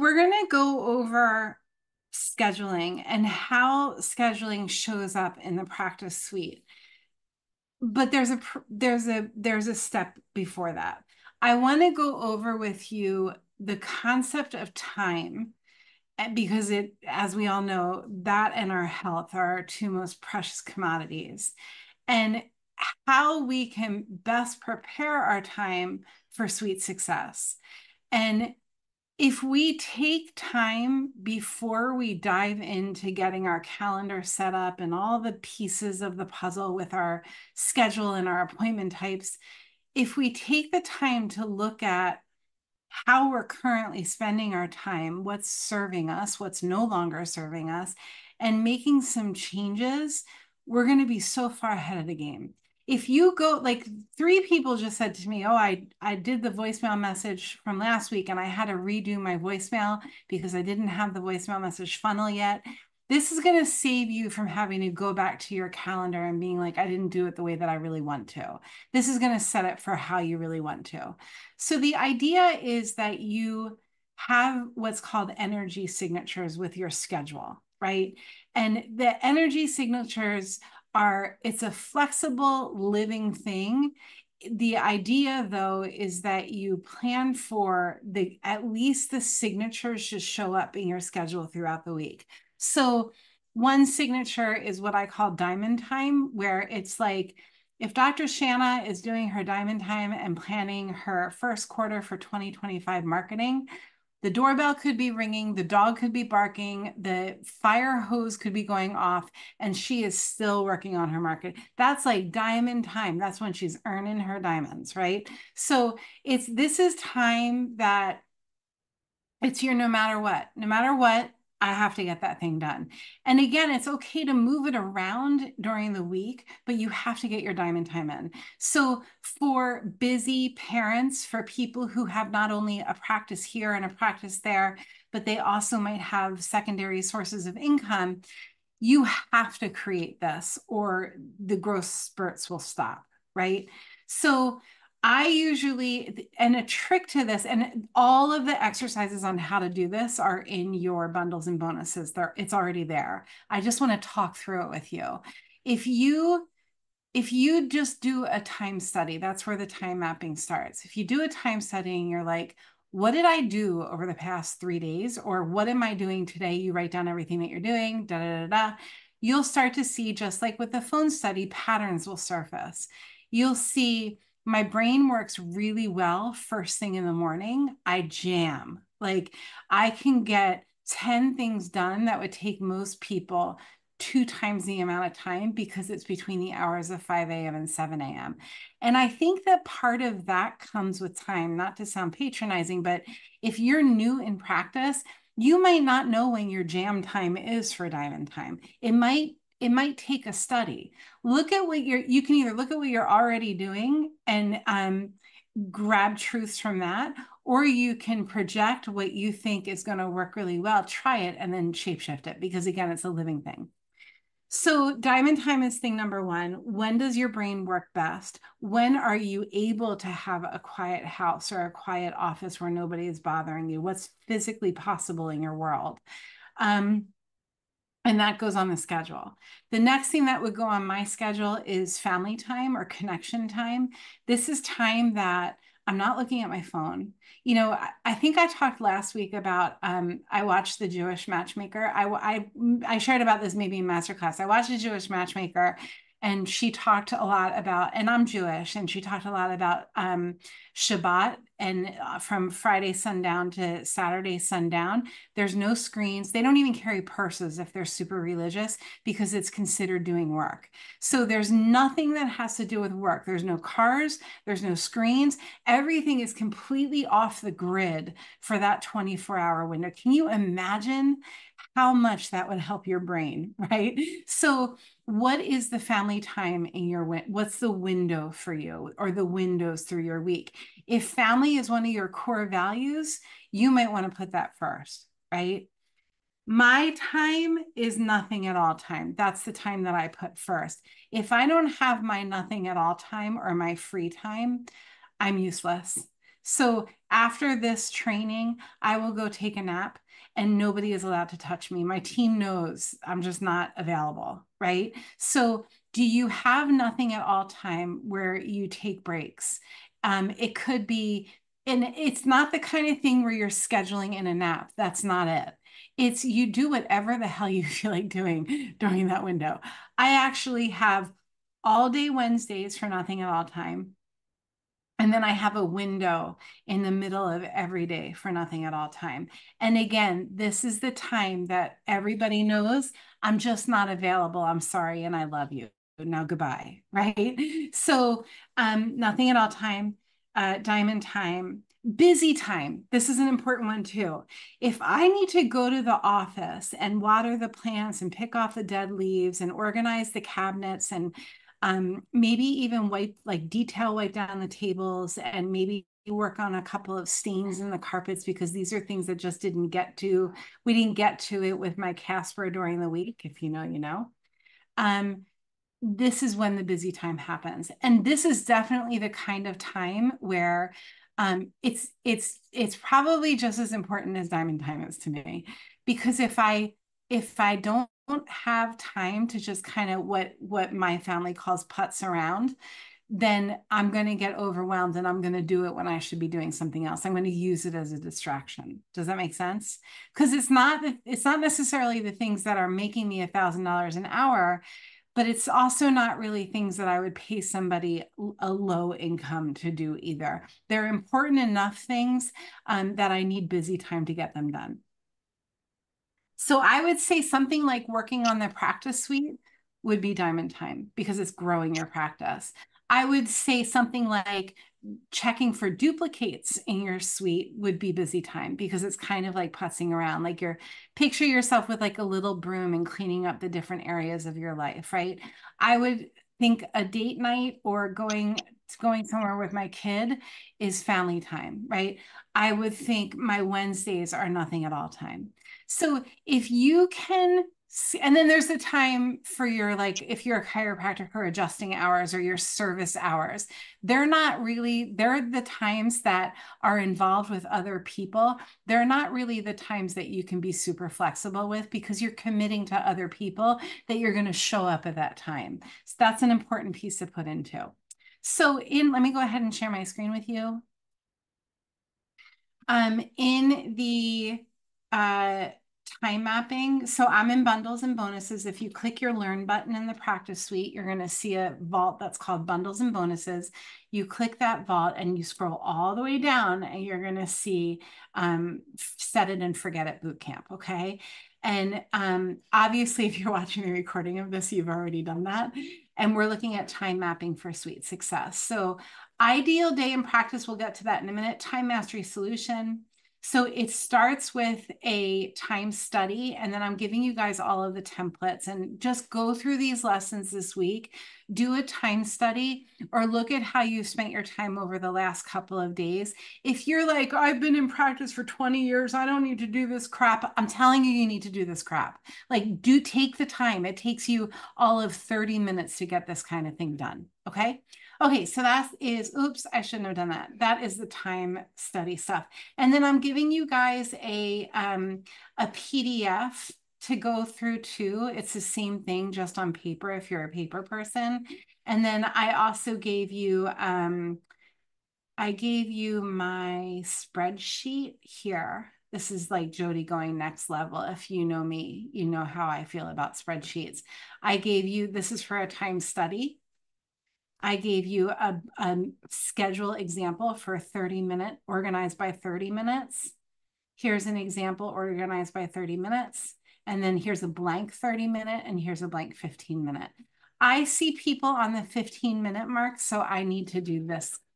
we're going to go over scheduling and how scheduling shows up in the practice suite. But there's a step before that. I want to go over with you the concept of time, because as we all know, that and our health are our two most precious commodities, and how we can best prepare our time for sweet success. And if we take time before we dive into getting our calendar set up and all the pieces of the puzzle with our schedule and our appointment types, if we take the time to look at how we're currently spending our time, what's serving us, what's no longer serving us, and making some changes, we're going to be so far ahead of the game. If you go, like, 3 people just said to me, oh, I did the voicemail message from last week and I had to redo my voicemail because I didn't have the voicemail message funnel yet. This is going to save you from having to go back to your calendar and being like, I didn't do it the way that I really want to. This is going to set it for how you really want to. So the idea is that you have what's called energy signatures with your schedule, right? And the energy signatures it's a flexible living thing. The idea, though, is that you plan for at least the signatures should show up in your schedule throughout the week. So one signature is what I call diamond time, where it's like, if Dr. Shanna is doing her diamond time and planning her first quarter for 2025 marketing, the doorbell could be ringing, the dog could be barking, the fire hose could be going off, and she is still working on her market. That's like diamond time. That's when she's earning her diamonds, right? So this is time that it's your no matter what. No matter what, I have to get that thing done. And again, it's okay to move it around during the week, but you have to get your diamond time in. So for busy parents, for people who have not only a practice here and a practice there, but they also might have secondary sources of income, you have to create this or the growth spurts will stop, right? So and a trick to this, and all of the exercises on how to do this are in your bundles and bonuses. It's already there. I just want to talk through it with you. If you just do a time study, that's where the time mapping starts. If you do a time study and you're like, what did I do over the past 3 days? Or what am I doing today? You write down everything that you're doing, da, da, da, da. You'll start to see, just like with the phone study, patterns will surface. You'll see my brain works really well first thing in the morning. I jam. Like, I can get 10 things done that would take most people 2 times the amount of time because it's between the hours of 5 a.m. and 7 a.m. And I think that part of that comes with time, not to sound patronizing, but if you're new in practice, you might not know when your jam time is for diamond time. It might take a study. You can either look at what you're already doing and grab truths from that, or you can project what you think is going to work really well, try it, and then shapeshift it, because again, it's a living thing. So diamond time is thing number one. When does your brain work best? When are you able to have a quiet house or a quiet office where nobody is bothering you? What's physically possible in your world? And that goes on the schedule. The next thing that would go on my schedule is family time or connection time. This is time that I'm not looking at my phone. I think I talked last week about, I watched the Jewish Matchmaker. I shared about this maybe in Masterclass. I watched the Jewish Matchmaker, and she talked a lot about, and I'm Jewish, and she talked a lot about Shabbat, and from Friday sundown to Saturday sundown, there's no screens. They don't even carry purses if they're super religious, because it's considered doing work. So there's nothing that has to do with work. There's no cars, there's no screens. Everything is completely off the grid for that 24-hour window. Can you imagine how much that would help your brain, right? So what is the family time what's the window for you, or the windows through your week? If family is one of your core values, you might want to put that first, right? My time is nothing at all time. That's the time that I put first. If I don't have my nothing at all time or my free time, I'm useless. So after this training, I will go take a nap and nobody is allowed to touch me. My team knows I'm just not available, right? So do you have nothing at all time where you take breaks? It could be, and it's not the kind of thing where you're scheduling in a nap. That's not it. It's you do whatever the hell you feel like doing during that window. I actually have all day Wednesdays for nothing at all time. And then I have a window in the middle of every day for nothing at all time. And again, this is the time that everybody knows I'm just not available. I'm sorry, and I love you. Now goodbye, right? So nothing at all time, diamond time, busy time. This is an important one too. If I need to go to the office and water the plants and pick off the dead leaves and organize the cabinets and maybe even wipe down the tables and maybe work on a couple of stains in the carpets because these are things that just we didn't get to it with my Casper during the week. If you know, you know. Um, this is when the busy time happens. And this is definitely the kind of time where it's probably just as important as diamond time is to me. Because if I don't have time to just kind of what my family calls putz around, then I'm going to get overwhelmed and I'm going to do it when I should be doing something else. I'm going to use it as a distraction. Does that make sense? Because it's not necessarily the things that are making me $1,000 an hour, but it's also not really things that I would pay somebody a low income to do either. They're important enough things that I need busy time to get them done. So I would say something like working on the practice suite would be diamond time because it's growing your practice. I would say something like checking for duplicates in your suite would be busy time because it's kind of like putzing around. Like picture yourself with like a little broom and cleaning up the different areas of your life, right? I would think a date night or going somewhere with my kid is family time, right? I would think my Wednesdays are nothing at all time. So if you can, and then there's the time for your, like, if you're a chiropractor or adjusting hours or your service hours, they're the times that are involved with other people. They're not really the times that you can be super flexible with because you're committing to other people that you're going to show up at that time. So that's an important piece to put into. So let me go ahead and share my screen with you. In the time mapping, so I'm in bundles and bonuses. If you click your learn button in the practice suite, you're going to see a vault that's called bundles and bonuses. You click that vault and you scroll all the way down and you're going to see set it and forget it bootcamp. Okay. And obviously, if you're watching the recording of this, you've already done that. And we're looking at time mapping for suite success. So ideal day in practice, we'll get to that in a minute. Time mastery solution. So it starts with a time study, and then I'm giving you guys all of the templates and just go through these lessons this week, do a time study, or look at how you've spent your time over the last couple of days. If you're like, I've been in practice for 20 years, I don't need to do this crap. I'm telling you, you need to do this crap. Like, do take the time. It takes you all of 30 minutes to get this kind of thing done. Okay. Okay, so oops, I shouldn't have done that. That is the time study stuff. And then I'm giving you guys a PDF to go through too. It's the same thing, just on paper if you're a paper person. And then I also gave you, I gave you my spreadsheet here. This is like Jody going next level. If you know me, you know how I feel about spreadsheets. This is for a time study. I gave you a schedule example for 30-minute organized by 30 minutes. Here's an example organized by 30 minutes. And then here's a blank 30-minute and here's a blank 15-minute. I see people on the 15-minute mark, so I need to do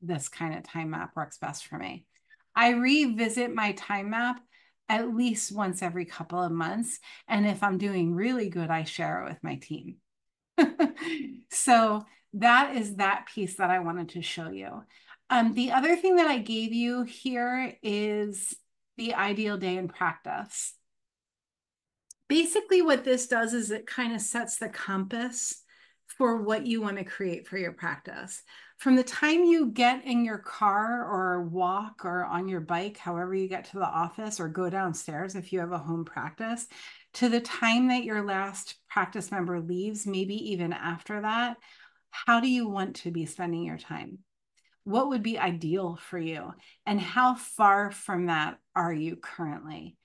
this kind of time map works best for me. I revisit my time map at least once every couple of months. And if I'm doing really good, I share it with my team. So that is that piece that I wanted to show you. The other thing that I gave you here is the ideal day in practice. Basically, what this does is it kind of sets the compass for what you want to create for your practice. From the time you get in your car or walk or on your bike, however you get to the office, or go downstairs if you have a home practice, to the time that your last practice member leaves, maybe even after that, how do you want to be spending your time? What would be ideal for you? And how far from that are you currently?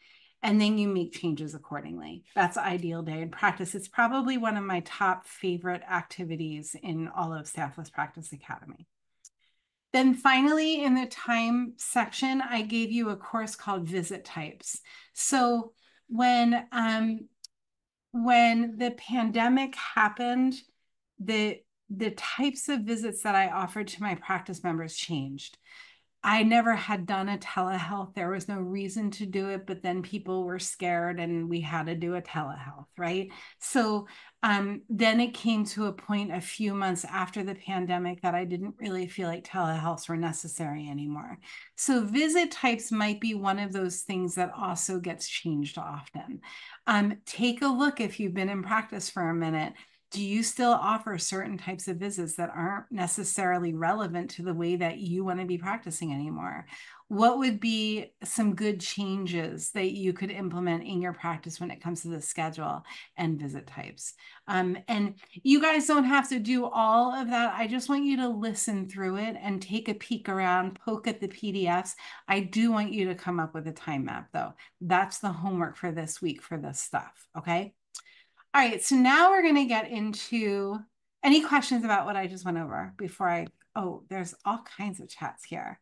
And then you make changes accordingly. That's ideal day in practice. It's probably one of my top favorite activities in all of Staffless Practice Academy. Then finally, in the time section, I gave you a course called Visit Types. So when the pandemic happened, the types of visits that I offered to my practice members changed. I never had done a telehealth. There was no reason to do it, but then people were scared and we had to do a telehealth, right? So then it came to a point a few months after the pandemic that I didn't really feel like telehealths were necessary anymore. So visit types might be one of those things that also gets changed often. Take a look if you've been in practice for a minute. Do you still offer certain types of visits that aren't necessarily relevant to the way that you want to be practicing anymore? What would be some good changes that you could implement in your practice when it comes to the schedule and visit types? And you guys don't have to do all of that. I just want you to listen through it and take a peek around, poke at the PDFs. I do want you to come up with a time map, though. That's the homework for this week for this stuff, okay? All right, so now we're going to get into any questions about what I just went over before oh, there's all kinds of chats here.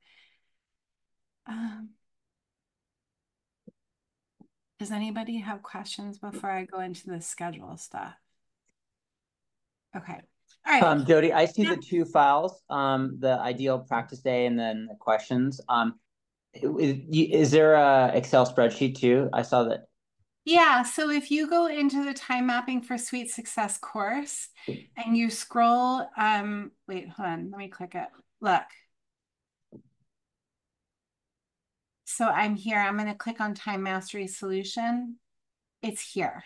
Does anybody have questions before I go into the schedule stuff? Okay. All right. Jody, I see the two files, the ideal practice day and then the questions. Is there a Excel spreadsheet too? I saw that. Yeah, so if you go into the time mapping for Sweet Success course and you scroll, wait, hold on, let me click it. Look. So I'm here, I'm going to click on Time Mastery Solution. It's here.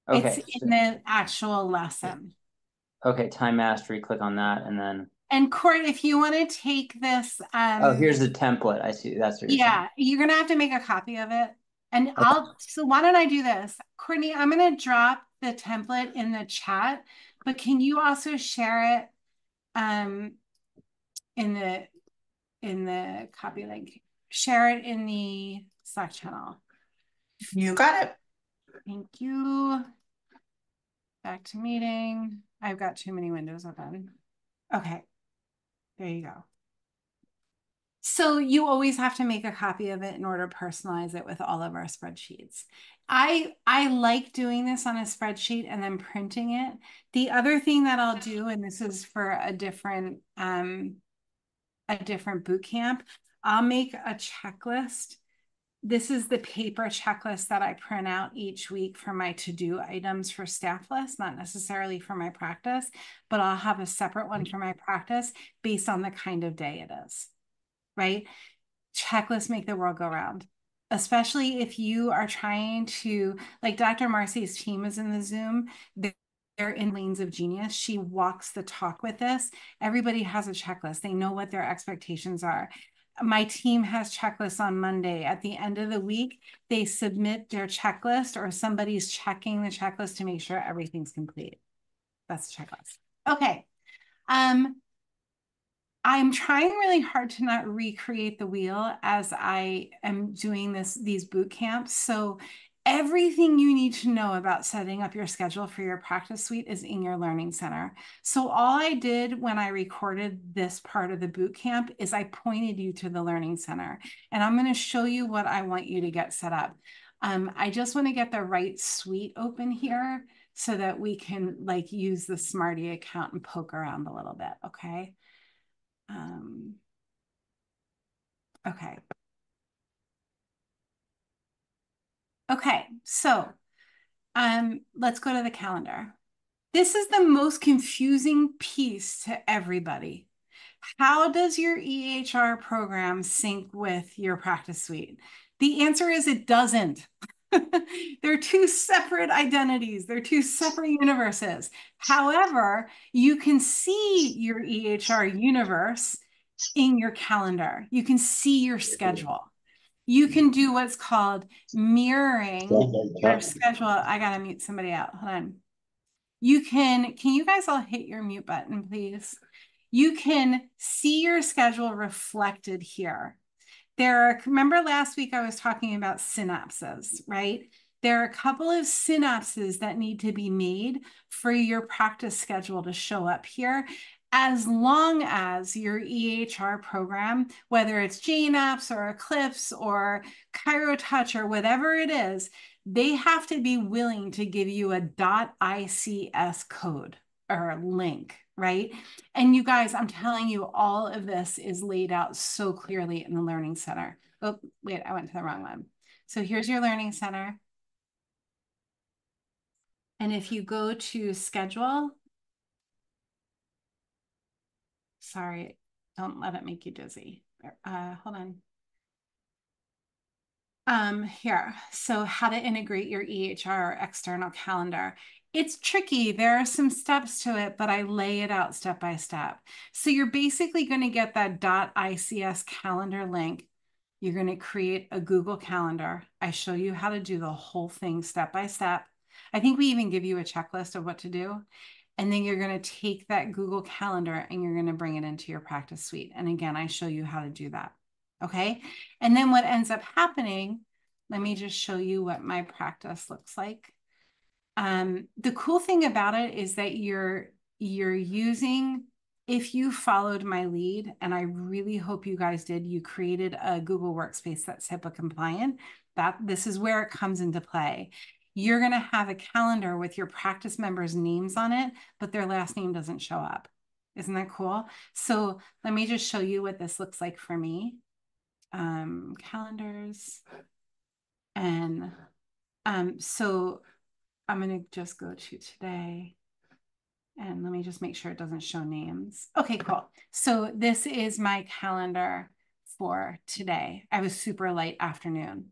Okay. It's in the actual lesson. Okay, time mastery, click on that and then. And Court, if you want to take this, oh, here's the template. I see. That's what you're saying. You're gonna have to make a copy of it. And so why don't I do this? Courtney, I'm gonna drop the template in the chat, but can you also share it in the copy link? Share it in the Slack channel. You got it. Thank you. Back to meeting. I've got too many windows open. Okay, there you go. So you always have to make a copy of it in order to personalize it with all of our spreadsheets. I like doing this on a spreadsheet and then printing it. The other thing that I'll do, and this is for a different boot camp, I'll make a checklist. This is the paper checklist that I print out each week for my to-do items for Staffless, not necessarily for my practice, but I'll have a separate one for my practice based on the kind of day it is, right? Checklists make the world go round, especially if you are trying to, like Dr. Marcy's team is in the Zoom. They're in Lanes of Genius. She walks the talk with this. Everybody has a checklist. They know what their expectations are. My team has checklists on Monday. At the end of the week, they submit their checklist or somebody's checking the checklist to make sure everything's complete. That's the checklist. Okay. I'm trying really hard to not recreate the wheel as I am doing these boot camps. So everything you need to know about setting up your schedule for your practice suite is in your learning center. So all I did when I recorded this part of the boot camp is I pointed you to the learning center, and I'm going to show you what I want you to get set up. I just want to get the right suite open here so that we can like use the Smarty account and poke around a little bit. Okay. Okay. Okay, so let's go to the calendar. This is the most confusing piece to everybody. How does your EHR program sync with your practice suite? The answer is it doesn't. They're two separate identities. They're two separate universes. However, you can see your EHR universe in your calendar. You can see your schedule. You can do what's called mirroring your schedule. I gotta mute somebody out. Hold on. Can you guys all hit your mute button, please? You can see your schedule reflected here. Remember last week I was talking about synapses, right? There are a couple of synapses that need to be made for your practice schedule to show up here, as long as your EHR program, whether it's JNAPS or Eclipse or ChiroTouch or whatever it is, they have to be willing to give you a .ics code or a link, right? And you guys, I'm telling you, all of this is laid out so clearly in the Learning Center. Oh, wait, I went to the wrong one. So here's your Learning Center. And if you go to schedule, sorry, don't let it make you dizzy. Hold on. Here, so how to integrate your EHR external calendar. It's tricky. There are some steps to it, but I lay it out step by step. So you're basically going to get that .ics calendar link. You're going to create a Google Calendar. I show you how to do the whole thing step by step. I think we even give you a checklist of what to do. And then you're going to take that Google Calendar and you're going to bring it into your practice suite. And again, I show you how to do that. Okay. And then what ends up happening, let me just show you what my practice looks like. The cool thing about it is that you're using, if you followed my lead, and I really hope you guys did, you created a Google Workspace that's HIPAA compliant. This is where it comes into play. You're going to have a calendar with your practice members' names on it, but their last name doesn't show up. Isn't that cool? So let me just show you what this looks like for me. Calendars. And so I'm going to just go to today. And let me just make sure it doesn't show names. Okay, cool. So this is my calendar for today. I have a super light afternoon,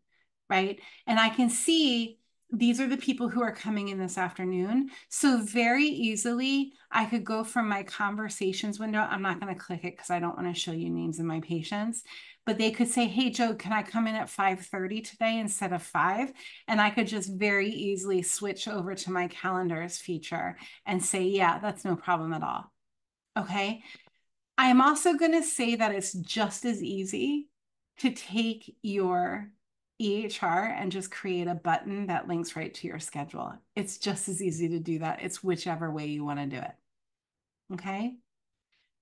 right? And I can see these are the people who are coming in this afternoon. So very easily, I could go from my conversations window. I'm not going to click it because I don't want to show you names of my patients. But they could say, hey, Joe, can I come in at 5:30 today instead of 5? And I could just very easily switch over to my calendars feature and say, yeah, that's no problem at all. Okay. I'm also going to say that it's just as easy to take your EHR and just create a button that links right to your schedule. It's just as easy to do that. It's whichever way you want to do it. Okay.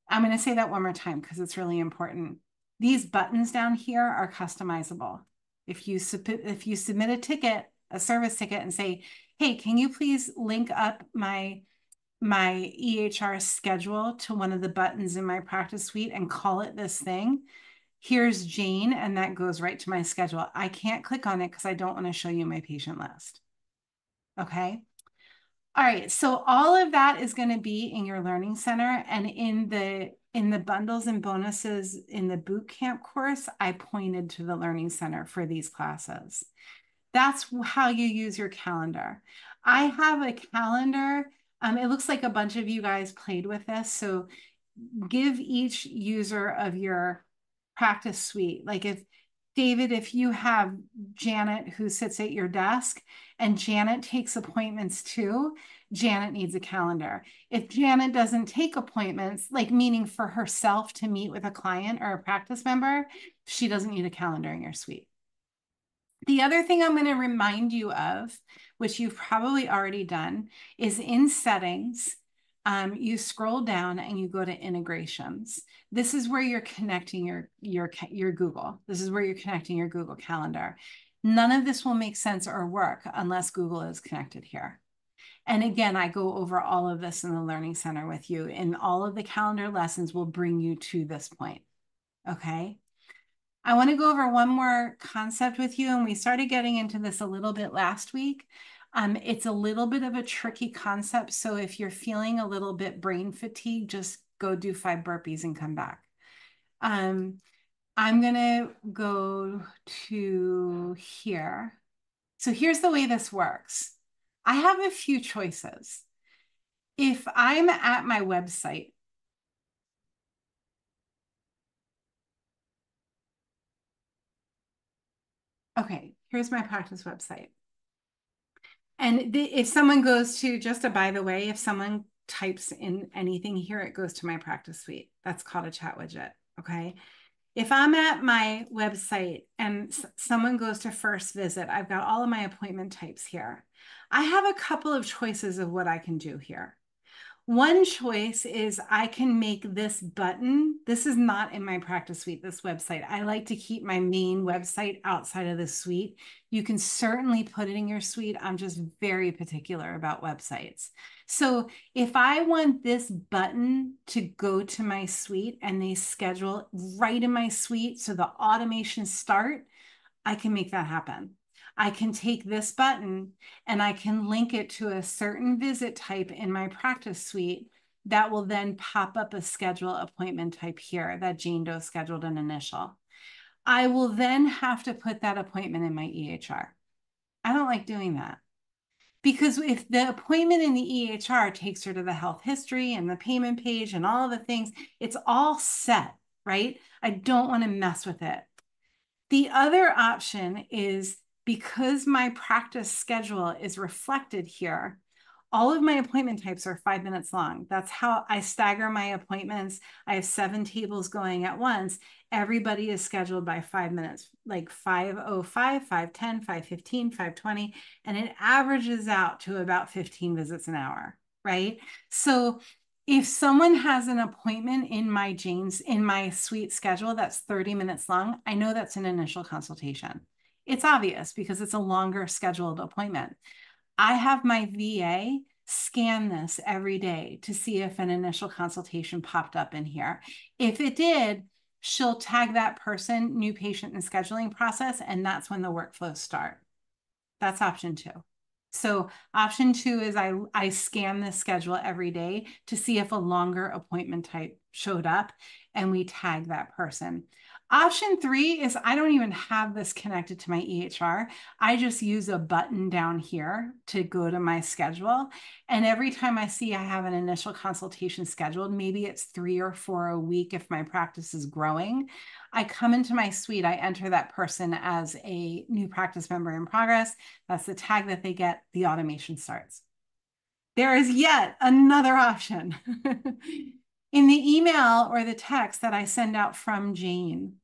I'm going to say that one more time because it's really important. These buttons down here are customizable. If you submit a ticket, a service ticket, and say, hey, can you please link up my EHR schedule to one of the buttons in my practice suite and call it this thing. Here's Jane, and that goes right to my schedule. I can't click on it because I don't want to show you my patient list. Okay. All right. So all of that is going to be in your Learning Center, and in the bundles and bonuses in the Bootcamp course, I pointed to the Learning Center for these classes. That's how you use your calendar. I have a calendar. It looks like a bunch of you guys played with this. So give each user of your practice suite, like if David, if you have Janet who sits at your desk and Janet takes appointments too, Janet needs a calendar. If Janet doesn't take appointments, like meaning for herself to meet with a client or a practice member, she doesn't need a calendar in your suite. The other thing I'm going to remind you of, which you've probably already done, is in settings, you scroll down and you go to integrations. This is where you're connecting your Google. This is where you're connecting your Google Calendar. None of this will make sense or work unless Google is connected here. And again, I go over all of this in the Learning Center with you, and all of the calendar lessons will bring you to this point. Okay. I want to go over one more concept with you, and we started getting into this a little bit last week. It's a little bit of a tricky concept, so if you're feeling a little bit brain fatigue, just go do 5 burpees and come back. I'm going to go to here. So here's the way this works. I have a few choices. If I'm at my website, okay, here's my practice website. And if someone goes to, just a by the way, if someone types in anything here, it goes to my practice suite. That's called a chat widget, okay? If I'm at my website and someone goes to first visit, I've got all of my appointment types here. I have a couple of choices of what I can do here. One choice is I can make this button. This is not in my practice suite, this website. I like to keep my main website outside of the suite. You can certainly put it in your suite. I'm just very particular about websites. So if I want this button to go to my suite and they schedule right in my suite so the automations start, I can make that happen. I can take this button and I can link it to a certain visit type in my practice suite that will then pop up a schedule appointment type here that Jane Doe scheduled an initial. I will then have to put that appointment in my EHR. I don't like doing that because if the appointment in the EHR takes her to the health history and the payment page and all the things, it's all set, right? I don't want to mess with it. The other option is because my practice schedule is reflected here, all of my appointment types are 5 minutes long. That's how I stagger my appointments. I have 7 tables going at once. Everybody is scheduled by 5 minutes, like 5:05, 5:10, 5:15, 5:20, and it averages out to about 15 visits an hour, right? So if someone has an appointment in my suite schedule that's 30 minutes long, I know that's an initial consultation. It's obvious because it's a longer scheduled appointment. I have my VA scan this every day to see if an initial consultation popped up in here. If it did, she'll tag that person, new patient and scheduling process, and that's when the workflows start. That's option 2. So option 2 is I scan the schedule every day to see if a longer appointment type showed up and we tag that person. Option 3 is I don't even have this connected to my EHR. I just use a button down here to go to my schedule. And every time I see I have an initial consultation scheduled, maybe it's 3 or 4 a week if my practice is growing, I come into my suite, I enter that person as a new practice member in progress. That's the tag that they get, the automation starts. There is yet another option. In the email or the text that I send out from Jane,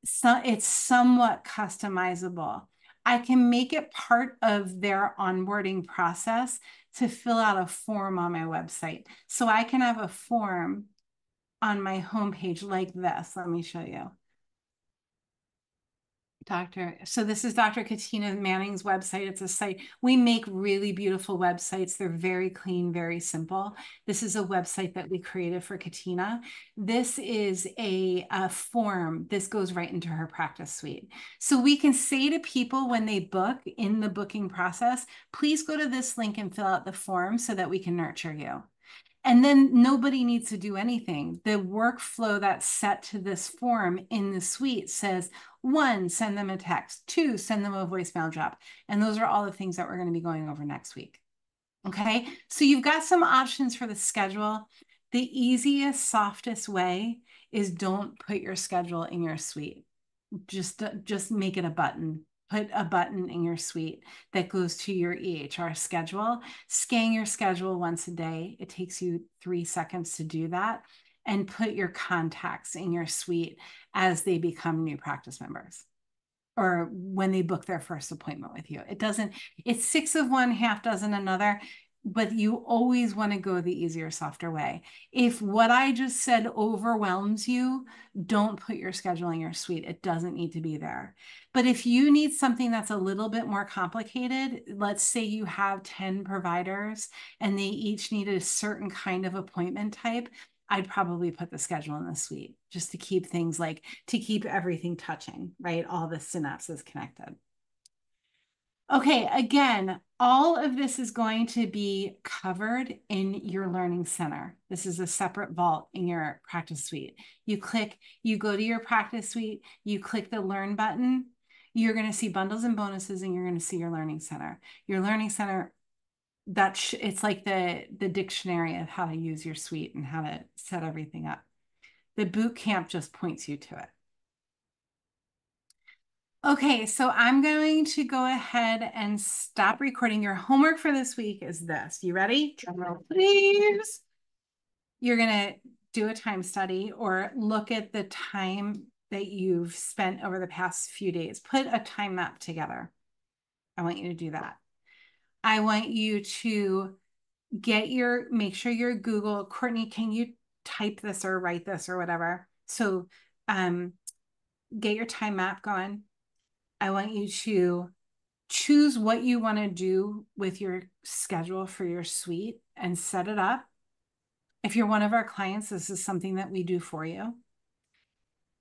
so it's somewhat customizable. I can make it part of their onboarding process to fill out a form on my website. So I can have a form on my homepage like this. Let me show you. So this is Dr. Katina Manning's website. It's a site. We make really beautiful websites. They're very clean, very simple. This is a website that we created for Katina. This is a form. This goes right into her practice suite. So we can say to people when they book in the booking process, please go to this link and fill out the form so that we can nurture you. And then nobody needs to do anything. The workflow that's set to this form in the suite says, 1, send them a text. 2, send them a voicemail drop. And those are all the things that we're going to be going over next week. Okay, so you've got some options for the schedule. The easiest, softest way is don't put your schedule in your suite. Just make it a button. Put a button in your suite that goes to your EHR schedule. Scan your schedule once a day. It takes you 3 seconds to do that. And put your contacts in your suite as they become new practice members or when they book their first appointment with you. It's 6 of one, half dozen another, but you always want to go the easier, softer way. If what I just said overwhelms you, don't put your schedule in your suite. It doesn't need to be there. But if you need something that's a little bit more complicated, let's say you have 10 providers and they each need a certain kind of appointment type, I'd probably put the schedule in the suite just to keep things to keep everything touching, right? All the synapses connected. Okay, again, all of this is going to be covered in your learning center. This is a separate vault in your practice suite. You go to your practice suite, you click the learn button, you're going to see bundles and bonuses, and you're going to see your learning center. Your learning center, it's like the dictionary of how to use your suite and how to set everything up. The boot camp just points you to it. Okay, so I'm going to go ahead and stop recording. Your homework for this week is this. You ready? Drum roll, please. You're going to do a time study or look at the time that you've spent over the past few days. Put a time map together. I want you to do that. I want you to make sure your Google, Courtney, can you type this or write this or whatever? So get your time map going. I want you to choose what you want to do with your schedule for your suite and set it up. If you're one of our clients, this is something that we do for you.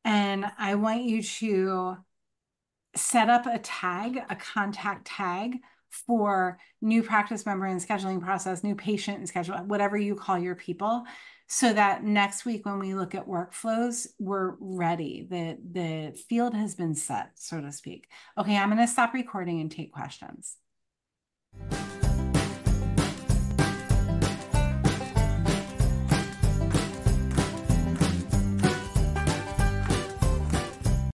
And I want you to set up a tag, a contact tag for new practice member and scheduling process, new patient and schedule, whatever you call your people, so that next week when we look at workflows, we're ready. The field has been set, so to speak. Okay, I'm going to stop recording and take questions.